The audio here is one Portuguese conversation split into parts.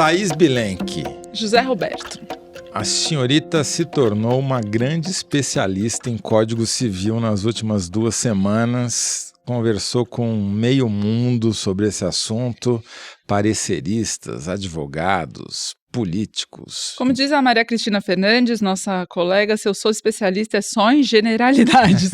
Thaís Bilenque. José Roberto. A senhorita se tornou uma grande especialista em Código Civil nas últimas 2 semanas. Conversou com meio mundo sobre esse assunto, pareceristas, advogados, políticos. Como diz a Maria Cristina Fernandes, nossa colega, se eu sou especialista é só em generalidades.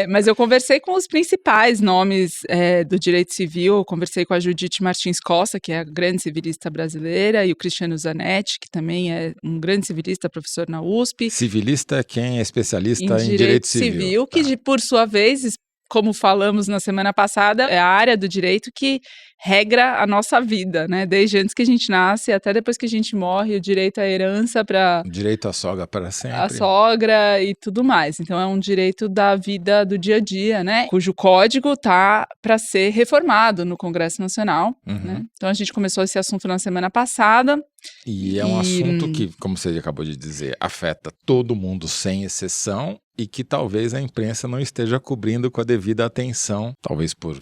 Mas eu conversei com os principais nomes do direito civil, eu conversei com a Judite Martins Costa, que é a grande civilista brasileira, e o Cristiano Zanetti, que também é um grande civilista, professor na USP. Civilista é quem é especialista em direito civil. Tá. Que, por sua vez, como falamos na semana passada, é a área do direito que regra a nossa vida, né? Desde antes que a gente nasce até depois que a gente morre, o direito à herança para... Direito à sogra para sempre. A sogra e tudo mais. Então é um direito da vida do dia a dia, né? Cujo código está para ser reformado no Congresso Nacional. Né? Então a gente começou esse assunto na semana passada. E é um assunto que, como você acabou de dizer, afeta todo mundo sem exceção e que talvez a imprensa não esteja cobrindo com a devida atenção, talvez por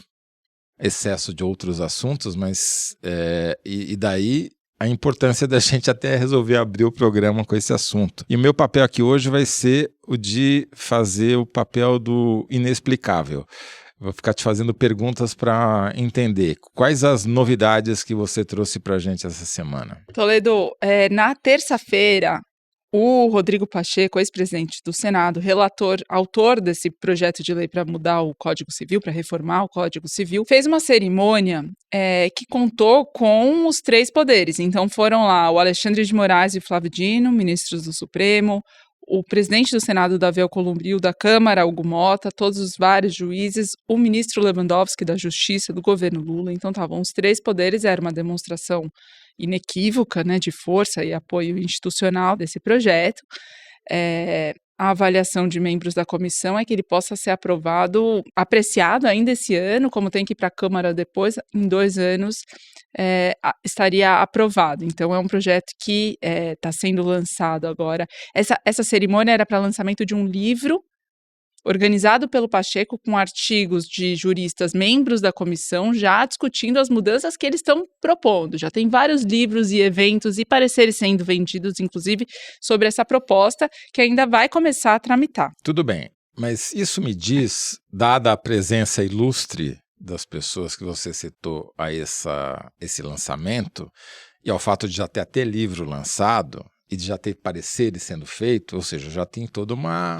excesso de outros assuntos, mas e daí a importância da gente até resolver abrir o programa com esse assunto. E o meu papel aqui hoje vai ser o de fazer o papel do inexplicável. Vou ficar te fazendo perguntas para entender quais as novidades que você trouxe para a gente essa semana. Toledo, na terça-feira, o Rodrigo Pacheco, ex-presidente do Senado, autor desse projeto de lei para mudar o Código Civil, para reformar o Código Civil, fez uma cerimônia que contou com os 3 poderes. Então foram lá o Alexandre de Moraes e o Flávio Dino, ministros do Supremo, o presidente do Senado, Davi Alcolumbre, da Câmara, Hugo Mota, todos os vários juízes, o ministro Lewandowski da Justiça, do governo Lula. Então estavam os 3 poderes, era uma demonstração inequívoca, né, de força e apoio institucional desse projeto. A avaliação de membros da comissão é que ele possa ser apreciado ainda esse ano, como tem que ir para a Câmara depois, em 2 anos estaria aprovado. Então é um projeto que está sendo lançado agora. Essa cerimônia era para lançamento de um livro organizado pelo Pacheco com artigos de juristas membros da comissão já discutindo as mudanças que eles estão propondo. Já tem vários livros e eventos e pareceres sendo vendidos, inclusive, sobre essa proposta que ainda vai começar a tramitar. Tudo bem, mas isso me diz, dada a presença ilustre das pessoas que você citou a esse lançamento e ao fato de já ter até livro lançado e de já ter pareceres sendo feito, ou seja, já tem toda uma...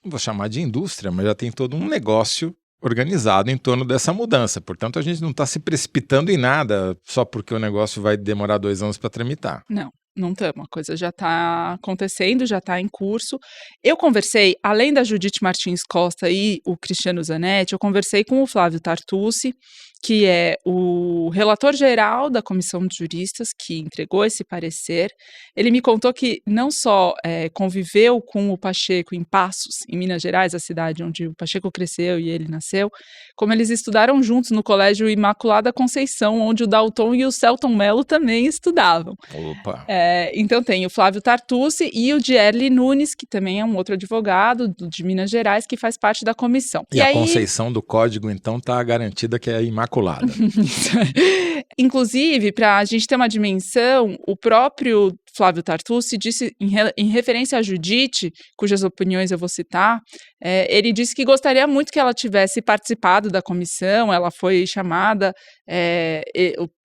não vou chamar de indústria, mas já tem todo um negócio organizado em torno dessa mudança. Portanto, a gente não está se precipitando em nada só porque o negócio vai demorar 2 anos para tramitar. Não estamos. A coisa já está acontecendo, já está em curso. Eu conversei, além da Judite Martins Costa e o Cristiano Zanetti, eu conversei com o Flávio Tartucci, que é o relator geral da Comissão de Juristas, que entregou esse parecer. Ele me contou que não só conviveu com o Pacheco em Passos, em Minas Gerais, a cidade onde o Pacheco cresceu e ele nasceu, como eles estudaram juntos no Colégio Imaculada Conceição, onde o Dalton e o Celton Mello também estudavam. Opa! Então tem o Flávio Tartucci e o Dierli Nunes, que também é um outro advogado de Minas Gerais, que faz parte da comissão. E a Conceição do Código, então, está garantida que é imaculada. Inclusive, para a gente ter uma dimensão, o próprio Flávio Tartucci disse, em referência à Judite, cujas opiniões eu vou citar, ele disse que gostaria muito que ela tivesse participado da comissão, ela foi chamada,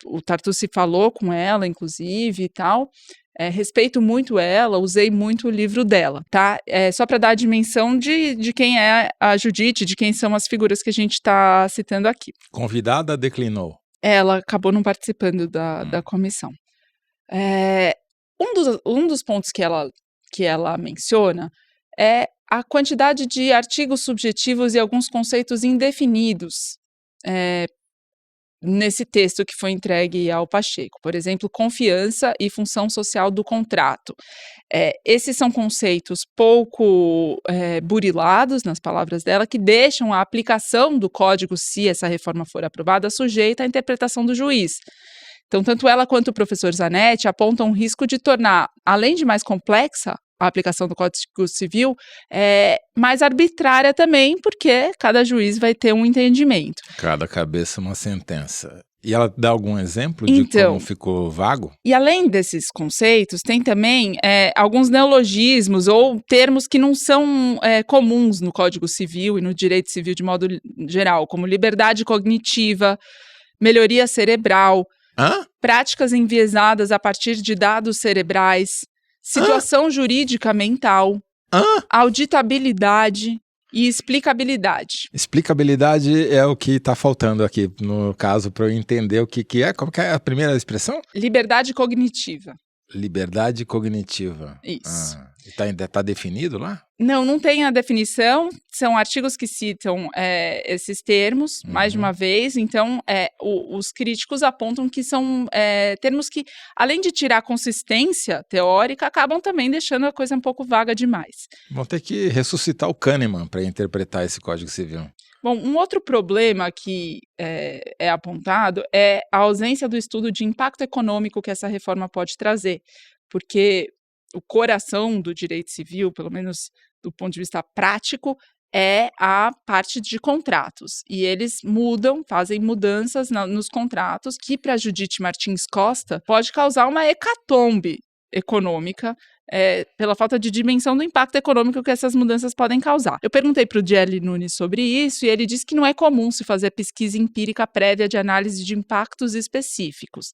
o Tartucci falou com ela, inclusive, e tal. Respeito muito ela, usei muito o livro dela, tá? Só para dar a dimensão de quem é a Judite, de quem são as figuras que a gente está citando aqui. Convidada declinou. Ela acabou não participando da comissão. Um dos pontos que ela menciona é a quantidade de artigos subjetivos e alguns conceitos indefinidos nesse texto que foi entregue ao Pacheco. Por exemplo, confiança e função social do contrato. Esses são conceitos pouco burilados, nas palavras dela, que deixam a aplicação do código, se essa reforma for aprovada, sujeita à interpretação do juiz. Então, tanto ela quanto o professor Zanetti apontam um risco de tornar, além de mais complexa, a aplicação do Código Civil mais arbitrária também, porque cada juiz vai ter um entendimento. Cada cabeça uma sentença. E ela dá algum exemplo de Então, como ficou vago? e além desses conceitos, tem também alguns neologismos ou termos que não são comuns no Código Civil e no direito civil de modo geral, como liberdade cognitiva, melhoria cerebral, Hã? práticas enviesadas a partir de dados cerebrais, situação jurídica mental, Hã? auditabilidade e explicabilidade. Explicabilidade é o que está faltando aqui, no caso, para eu entender o que é. Como que é a primeira expressão? Liberdade cognitiva. Liberdade cognitiva. Isso. Tá definido lá? Não tem a definição, são artigos que citam esses termos mais de uma vez, então os críticos apontam que são termos que, além de tirar consistência teórica, acabam também deixando a coisa um pouco vaga demais. Vão ter que ressuscitar o Kahneman para interpretar esse Código Civil. Bom, um outro problema que é apontado é a ausência do estudo de impacto econômico que essa reforma pode trazer, porque o coração do direito civil, pelo menos do ponto de vista prático, é a parte de contratos. E eles fazem mudanças nos contratos que, para a Judite Martins Costa, pode causar uma hecatombe econômica pela falta de dimensão do impacto econômico que essas mudanças podem causar. Eu perguntei para o Gelli Nunes sobre isso e ele disse que não é comum se fazer pesquisa empírica prévia de análise de impactos específicos.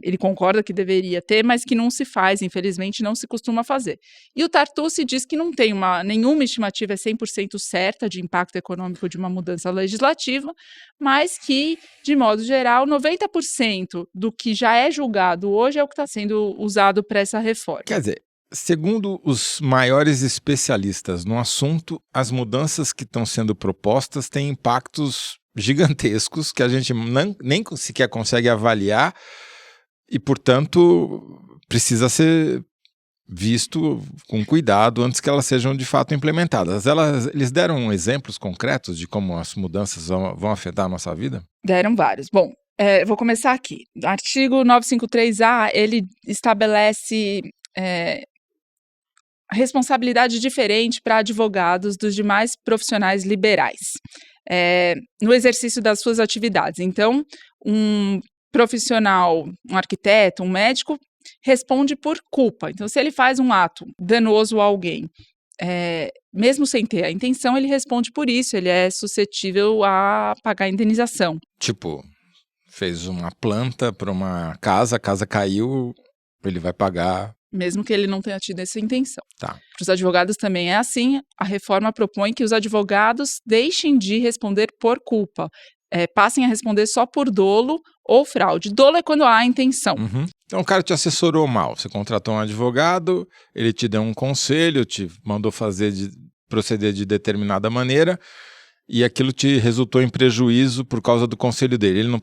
Ele concorda que deveria ter, mas que não se faz, infelizmente não se costuma fazer. E o Tartucci diz que não tem nenhuma estimativa 100% certa de impacto econômico de uma mudança legislativa, mas que, de modo geral, 90% do que já é julgado hoje é o que está sendo usado para essa reforma. Quer dizer, segundo os maiores especialistas no assunto, as mudanças que estão sendo propostas têm impactos gigantescos que a gente nem sequer consegue avaliar e, portanto, precisa ser visto com cuidado antes que elas sejam de fato implementadas. Eles deram exemplos concretos de como as mudanças vão afetar a nossa vida? Deram vários. Bom, vou começar aqui. O artigo 953A, ele estabelece responsabilidade diferente para advogados dos demais profissionais liberais no exercício das suas atividades. Então, um profissional, um arquiteto, um médico, responde por culpa. Então, se ele faz um ato danoso a alguém, mesmo sem ter a intenção, ele responde por isso, ele é suscetível a pagar a indenização. Tipo, fez uma planta para uma casa, a casa caiu, ele vai pagar. Mesmo que ele não tenha tido essa intenção. Tá. Para os advogados também é assim, a reforma propõe que os advogados deixem de responder por culpa, passem a responder só por dolo ou fraude. Dolo é quando há a intenção. Uhum. Então o cara te assessorou mal, você contratou um advogado, ele te deu um conselho, te mandou proceder de determinada maneira e aquilo te resultou em prejuízo por causa do conselho dele. Ele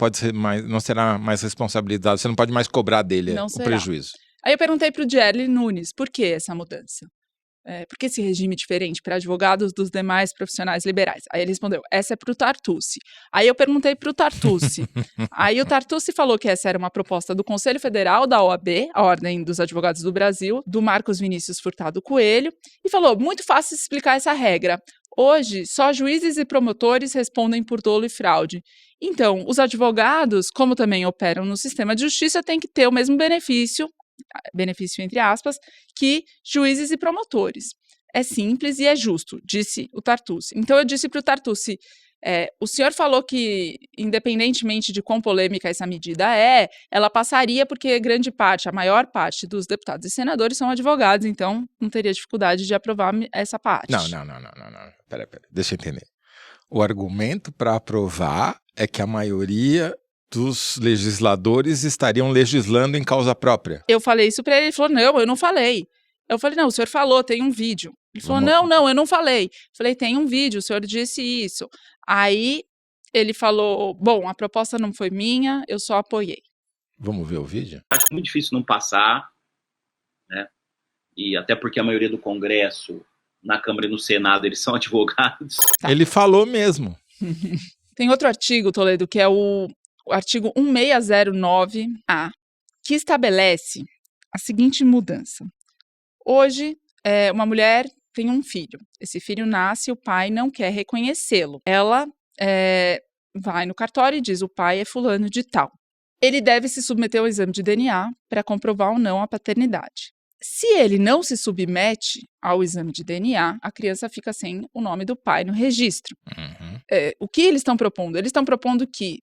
não será mais responsabilizado, você não pode mais cobrar dele o prejuízo. Aí eu perguntei para o Gelli Nunes, por que essa mudança? Por que esse regime diferente para advogados dos demais profissionais liberais? Aí ele respondeu, essa é para o Tartucci. Aí eu perguntei para o Tartucci. Aí o Tartucci falou que essa era uma proposta do Conselho Federal da OAB, a Ordem dos Advogados do Brasil, do Marcos Vinícius Furtado Coelho, e falou, muito fácil explicar essa regra. Hoje, só juízes e promotores respondem por dolo e fraude. Então, os advogados, como também operam no sistema de justiça, têm que ter o mesmo benefício entre aspas, que juízes e promotores. É simples e é justo, disse o Tartucci. Então eu disse para o Tartucci, o senhor falou que, independentemente de quão polêmica essa medida ela passaria porque a maior parte dos deputados e senadores são advogados, então não teria dificuldade de aprovar essa parte. Não. Pera, deixa eu entender. O argumento para aprovar é que a maioria dos legisladores estariam legislando em causa própria. Eu falei isso para ele falou, não, eu não falei. Eu falei, não, o senhor falou, tem um vídeo. Ele falou, não, eu não falei. Eu falei, tem um vídeo, o senhor disse isso. Aí ele falou, bom, a proposta não foi minha, eu só apoiei. Vamos ver o vídeo? Acho muito difícil não passar, né? E até porque a maioria do Congresso, na Câmara e no Senado, eles são advogados. Tá. Ele falou mesmo. Tem outro artigo, Toledo, que é o artigo 1609A, que estabelece a seguinte mudança. Hoje, uma mulher tem um filho. Esse filho nasce e o pai não quer reconhecê-lo. Ela vai no cartório e diz: o pai é fulano de tal. Ele deve se submeter ao exame de DNA para comprovar ou não a paternidade. Se ele não se submete ao exame de DNA, a criança fica sem o nome do pai no registro. Uhum. O que eles estão propondo? Eles estão propondo que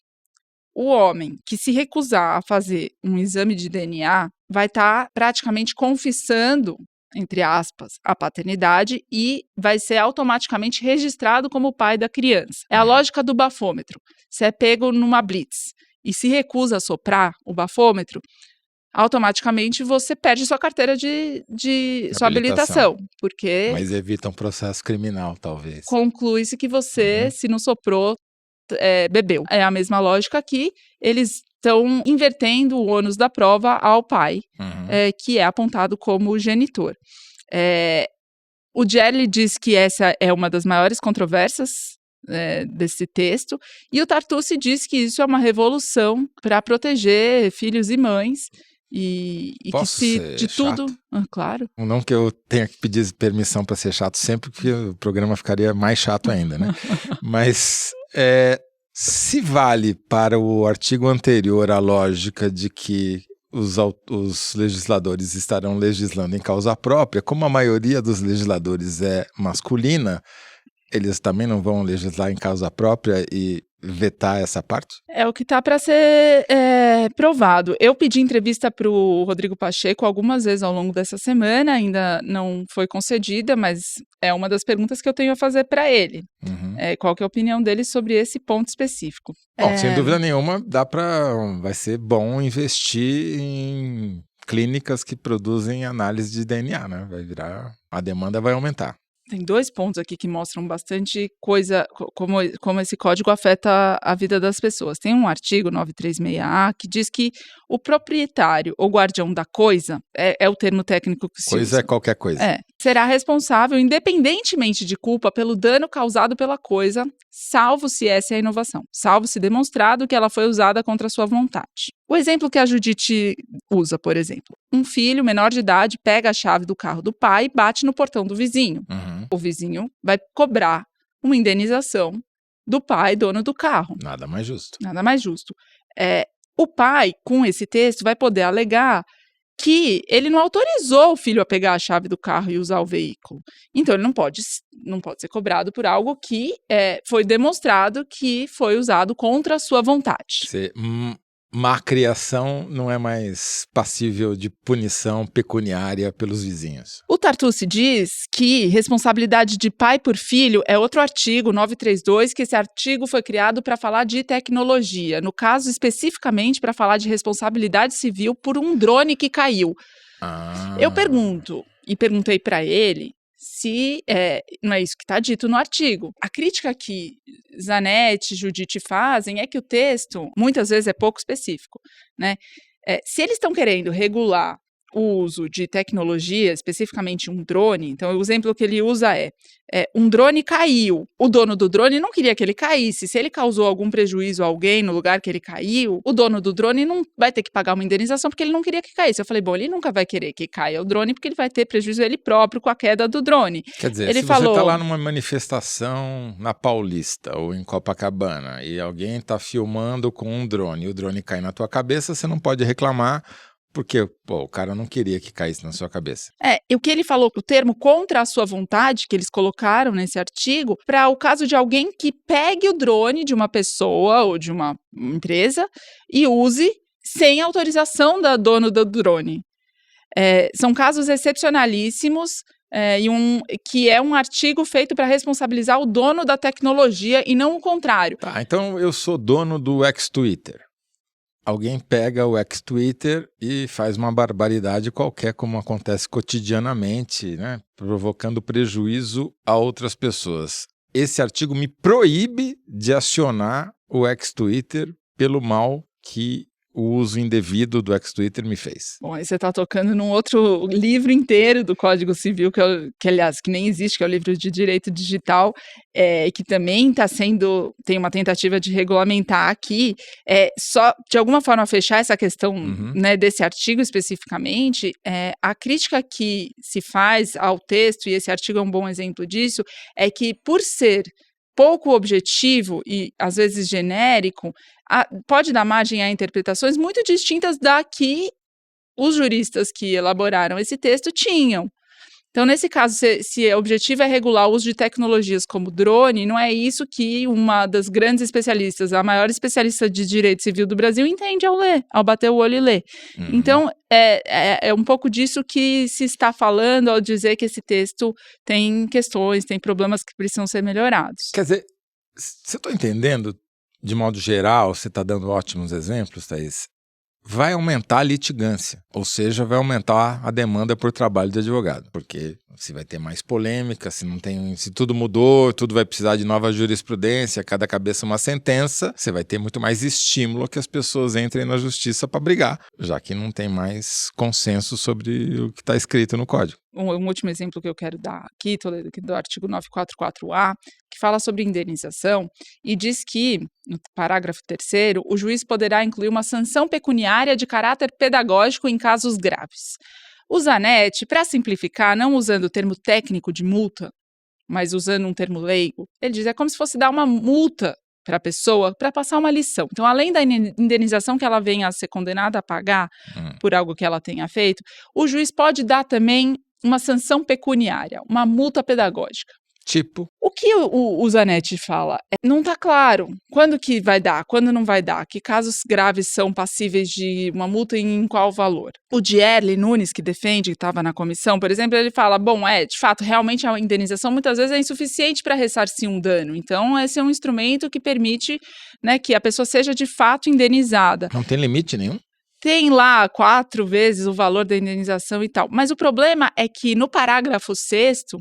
o homem que se recusar a fazer um exame de DNA vai estar praticamente confessando, entre aspas, a paternidade e vai ser automaticamente registrado como o pai da criança. É a lógica do bafômetro. Você é pego numa blitz e se recusa a soprar o bafômetro, automaticamente você perde sua carteira de sua habilitação, porque Mas evita um processo criminal, talvez. conclui-se que você, se não soprou, bebeu. É a mesma lógica aqui, eles estão invertendo o ônus da prova ao pai, que é apontado como genitor. O Gelli diz que essa é uma das maiores controvérsias desse texto, e o Tartucci diz que isso é uma revolução para proteger filhos e mães, e Posso que ser de tudo... chato? Claro. Não que eu tenha que pedir permissão para ser chato sempre, porque o programa ficaria mais chato ainda, né? Mas se vale para o artigo anterior a lógica de que os legisladores estarão legislando em causa própria, como a maioria dos legisladores é masculina, eles também não vão legislar em causa própria e vetar essa parte? É o que está para ser provado. Eu pedi entrevista para o Rodrigo Pacheco algumas vezes ao longo dessa semana, ainda não foi concedida, mas é uma das perguntas que eu tenho a fazer para ele. Qual que é a opinião dele sobre esse ponto específico? Bom, sem dúvida nenhuma, vai ser bom investir em clínicas que produzem análise de DNA, né? A demanda vai aumentar. Tem 2 pontos aqui que mostram bastante coisa, como esse código afeta a vida das pessoas. Tem um artigo 936A que diz que o proprietário ou guardião da coisa, é o termo técnico que se usa. Coisa é qualquer coisa. Será responsável, independentemente de culpa, pelo dano causado pela coisa, salvo se essa é a inovação, salvo se demonstrado que ela foi usada contra a sua vontade. O exemplo que a Judite usa, por exemplo, um filho menor de idade pega a chave do carro do pai e bate no portão do vizinho. O vizinho vai cobrar uma indenização do pai, dono do carro. Nada mais justo. Nada mais justo. O pai, com esse texto, vai poder alegar que ele não autorizou o filho a pegar a chave do carro e usar o veículo. Então, ele não pode ser cobrado por algo que foi demonstrado que foi usado contra a sua vontade. Má criação não é mais passível de punição pecuniária pelos vizinhos. O Tartucci diz que responsabilidade de pai por filho é outro artigo, 932, que esse artigo foi criado para falar de tecnologia, no caso especificamente para falar de responsabilidade civil por um drone que caiu. Eu perguntei para ele se não é isso que está dito no artigo. A crítica que Zanetti e Judite fazem é que o texto, muitas vezes, é pouco específico, né? Se eles estão querendo regular o uso de tecnologia, especificamente um drone, então o exemplo que ele usa um drone caiu. O dono do drone não queria que ele caísse. Se ele causou algum prejuízo a alguém no lugar que ele caiu, o dono do drone não vai ter que pagar uma indenização porque ele não queria que caísse. Eu falei, bom, ele nunca vai querer que caia o drone porque ele vai ter prejuízo ele próprio com a queda do drone. Quer dizer, ele se você está lá numa manifestação na Paulista ou em Copacabana e alguém está filmando com um drone e o drone cai na tua cabeça, você não pode reclamar porque o cara não queria que caísse na sua cabeça. E o que ele falou, o termo contra a sua vontade, que eles colocaram nesse artigo, para o caso de alguém que pegue o drone de uma pessoa ou de uma empresa e use sem autorização da dona do drone. São casos excepcionalíssimos, que é um artigo feito para responsabilizar o dono da tecnologia e não o contrário. Tá, então eu sou dono do ex-Twitter. Alguém pega o ex-Twitter e faz uma barbaridade qualquer, como acontece cotidianamente, né? Provocando prejuízo a outras pessoas. Esse artigo me proíbe de acionar o ex-Twitter pelo mal que o uso indevido do ex-Twitter me fez. Bom, aí você está tocando num outro livro inteiro do Código Civil, que aliás, que nem existe, que é o livro de Direito Digital, que também tem uma tentativa de regulamentar aqui, só de alguma forma fechar essa questão, né, desse artigo especificamente, a crítica que se faz ao texto, e esse artigo é um bom exemplo disso, é que por ser pouco objetivo e, às vezes, genérico, pode dar margem a interpretações muito distintas da que os juristas que elaboraram esse texto tinham. Então, nesse caso, se o objetivo é regular o uso de tecnologias como drone, não é isso que uma das grandes especialistas, a maior especialista de direito civil do Brasil, entende ao ler, ao bater o olho e ler. Então, é um pouco disso que se está falando ao dizer que esse texto tem questões, tem problemas que precisam ser melhorados. Quer dizer, você está entendendo, de modo geral, você está dando ótimos exemplos, Thaís, vai aumentar a litigância, ou seja, vai aumentar a demanda por trabalho de advogado, porque se vai ter mais polêmica, se tudo mudou, tudo vai precisar de nova jurisprudência, cada cabeça uma sentença, você vai ter muito mais estímulo a que as pessoas entrem na justiça para brigar, já que não tem mais consenso sobre o que está escrito no código. Um último exemplo que eu quero dar aqui, Toledo, do artigo 944-A, que fala sobre indenização e diz que, no parágrafo 3º, o juiz poderá incluir uma sanção pecuniária de caráter pedagógico em casos graves. O Zanetti, para simplificar, não usando o termo técnico de multa, mas usando um termo leigo, ele diz que é como se fosse dar uma multa para a pessoa para passar uma lição. Então, além da indenização que ela venha a ser condenada a pagar por algo que ela tenha feito, o juiz pode dar também uma sanção pecuniária, uma multa pedagógica. Tipo? O que o Zanetti fala? Não está claro quando que vai dar, quando não vai dar, que casos graves são passíveis de uma multa e em qual valor. O Dierle Nunes, que defende, que estava na comissão, por exemplo, ele fala, de fato, realmente a indenização muitas vezes é insuficiente para ressarcir um dano. Então, esse é um instrumento que permite, né, que a pessoa seja de fato indenizada. Não tem limite nenhum? Tem lá 4 vezes o valor da indenização e tal. Mas o problema é que no parágrafo 6º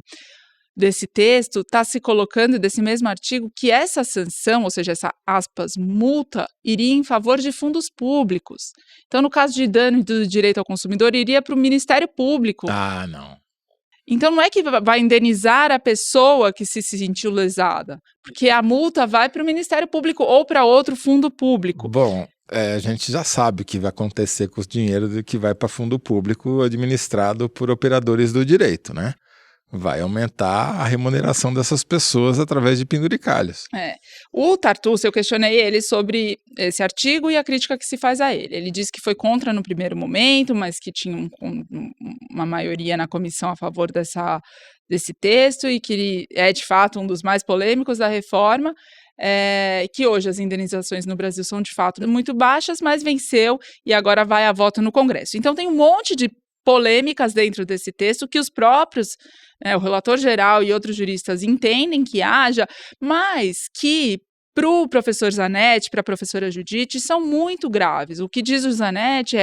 desse texto está se colocando, desse mesmo artigo, que essa sanção, ou seja, essa, aspas, multa, iria em favor de fundos públicos. Então, no caso de dano do direito ao consumidor, iria para o Ministério Público. Ah, não. Então, não é que vai indenizar a pessoa que se sentiu lesada, porque a multa vai para o Ministério Público ou para outro fundo público. Bom, a gente já sabe o que vai acontecer com o dinheiro que vai para fundo público administrado por operadores do direito, né? Vai aumentar a remuneração dessas pessoas através de penduricalhos. O Tartucci, eu questionei ele sobre esse artigo e a crítica que se faz a ele. Ele disse que foi contra no primeiro momento, mas que tinha uma maioria na comissão a favor desse texto e que ele é, de fato, um dos mais polêmicos da reforma. Que hoje as indenizações no Brasil são, de fato, muito baixas, mas venceu e agora vai a voto no Congresso. Então, tem um monte de polêmicas dentro desse texto que os próprios, o relator geral e outros juristas entendem que haja, mas que para o professor Zanetti, para a professora Judite, são muito graves. O que diz o Zanetti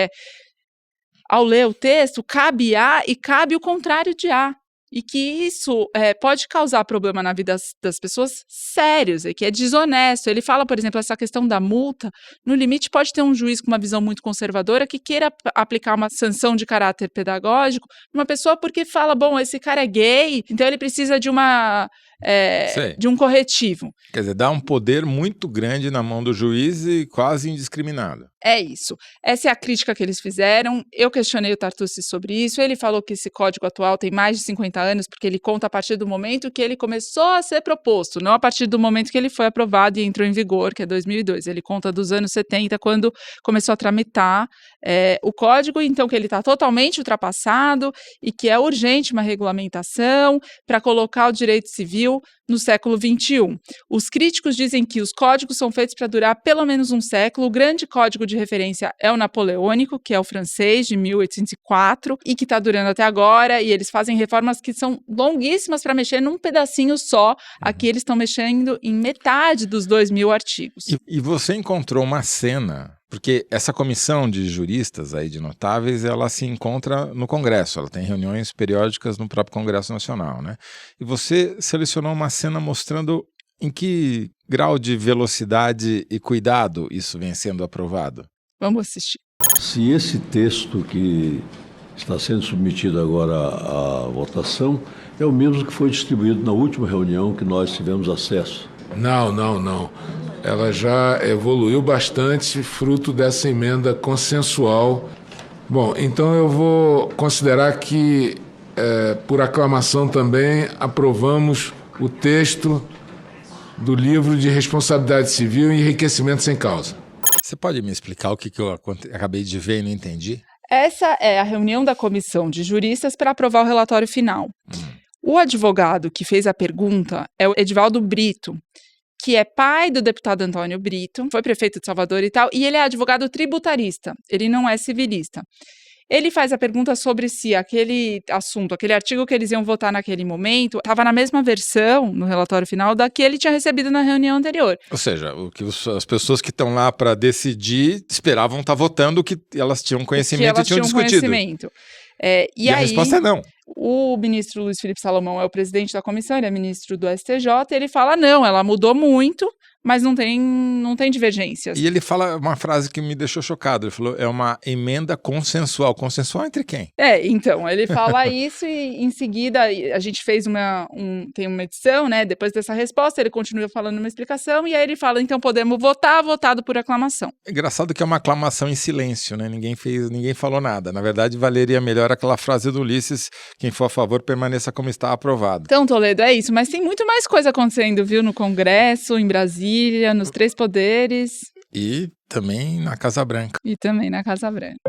ao ler o texto, cabe A e cabe o contrário de A. E que isso pode causar problema na vida das pessoas sérios, e que é desonesto. Ele fala, por exemplo, essa questão da multa, no limite pode ter um juiz com uma visão muito conservadora que queira aplicar uma sanção de caráter pedagógico numa pessoa porque fala, esse cara é gay, então ele precisa de um corretivo. Quer dizer, dá um poder muito grande na mão do juiz e quase indiscriminado. É isso. Essa é a crítica que eles fizeram. Eu questionei o Tartucci sobre isso. Ele falou que esse código atual tem mais de 50 anos, porque ele conta a partir do momento que ele começou a ser proposto, não a partir do momento que ele foi aprovado e entrou em vigor, que é 2002. Ele conta dos anos 70, quando começou a tramitar o código, então que ele está totalmente ultrapassado e que é urgente uma regulamentação para colocar o direito civil no século XXI. Os críticos dizem que os códigos são feitos para durar pelo menos um século. O grande código de referência é o napoleônico, que é o francês, de 1804, e que está durando até agora, e eles fazem reformas que são longuíssimas para mexer num pedacinho só. Aqui eles estão mexendo em metade dos 2.000 artigos. E você encontrou uma cena, porque essa comissão de juristas aí, de notáveis, ela se encontra no Congresso, ela tem reuniões periódicas no próprio Congresso Nacional, né? E você selecionou uma cena mostrando em que grau de velocidade e cuidado isso vem sendo aprovado. Vamos assistir. Se esse texto que está sendo submetido agora à votação é o mesmo que foi distribuído na última reunião que nós tivemos acesso. Não. Ela já evoluiu bastante, fruto dessa emenda consensual. Bom, então eu vou considerar que, por aclamação também, aprovamos o texto do livro de responsabilidade civil e enriquecimento sem causa. Você pode me explicar o que eu acabei de ver e não entendi? Essa é a reunião da comissão de juristas para aprovar o relatório final. O advogado que fez a pergunta é o Edivaldo Brito, que é pai do deputado Antônio Brito, foi prefeito de Salvador e tal, e ele é advogado tributarista, ele não é civilista. Ele faz a pergunta sobre se aquele assunto, aquele artigo que eles iam votar naquele momento, estava na mesma versão, no relatório final, da que ele tinha recebido na reunião anterior. Ou seja, o que as pessoas que estão lá para decidir esperavam estar votando o que elas tinham conhecimento e tinham discutido. E a resposta é não. O ministro Luiz Felipe Salomão é o presidente da comissão, ele é ministro do STJ, ele fala, não, ela mudou muito, mas não tem divergências. E ele fala uma frase que me deixou chocado, ele falou, é uma emenda consensual. Consensual entre quem? Então, ele fala isso e em seguida a gente fez tem uma edição, né, depois dessa resposta, ele continua falando uma explicação e aí ele fala, então podemos votar, votado por aclamação. É engraçado que é uma aclamação em silêncio, né, ninguém falou nada. Na verdade, valeria melhor aquela frase do Ulisses, quem for a favor permaneça como está, aprovado. Então, Toledo, é isso, mas tem muito mais coisa acontecendo, viu, no Congresso, em Brasília, nos 3 poderes. E também na Casa Branca.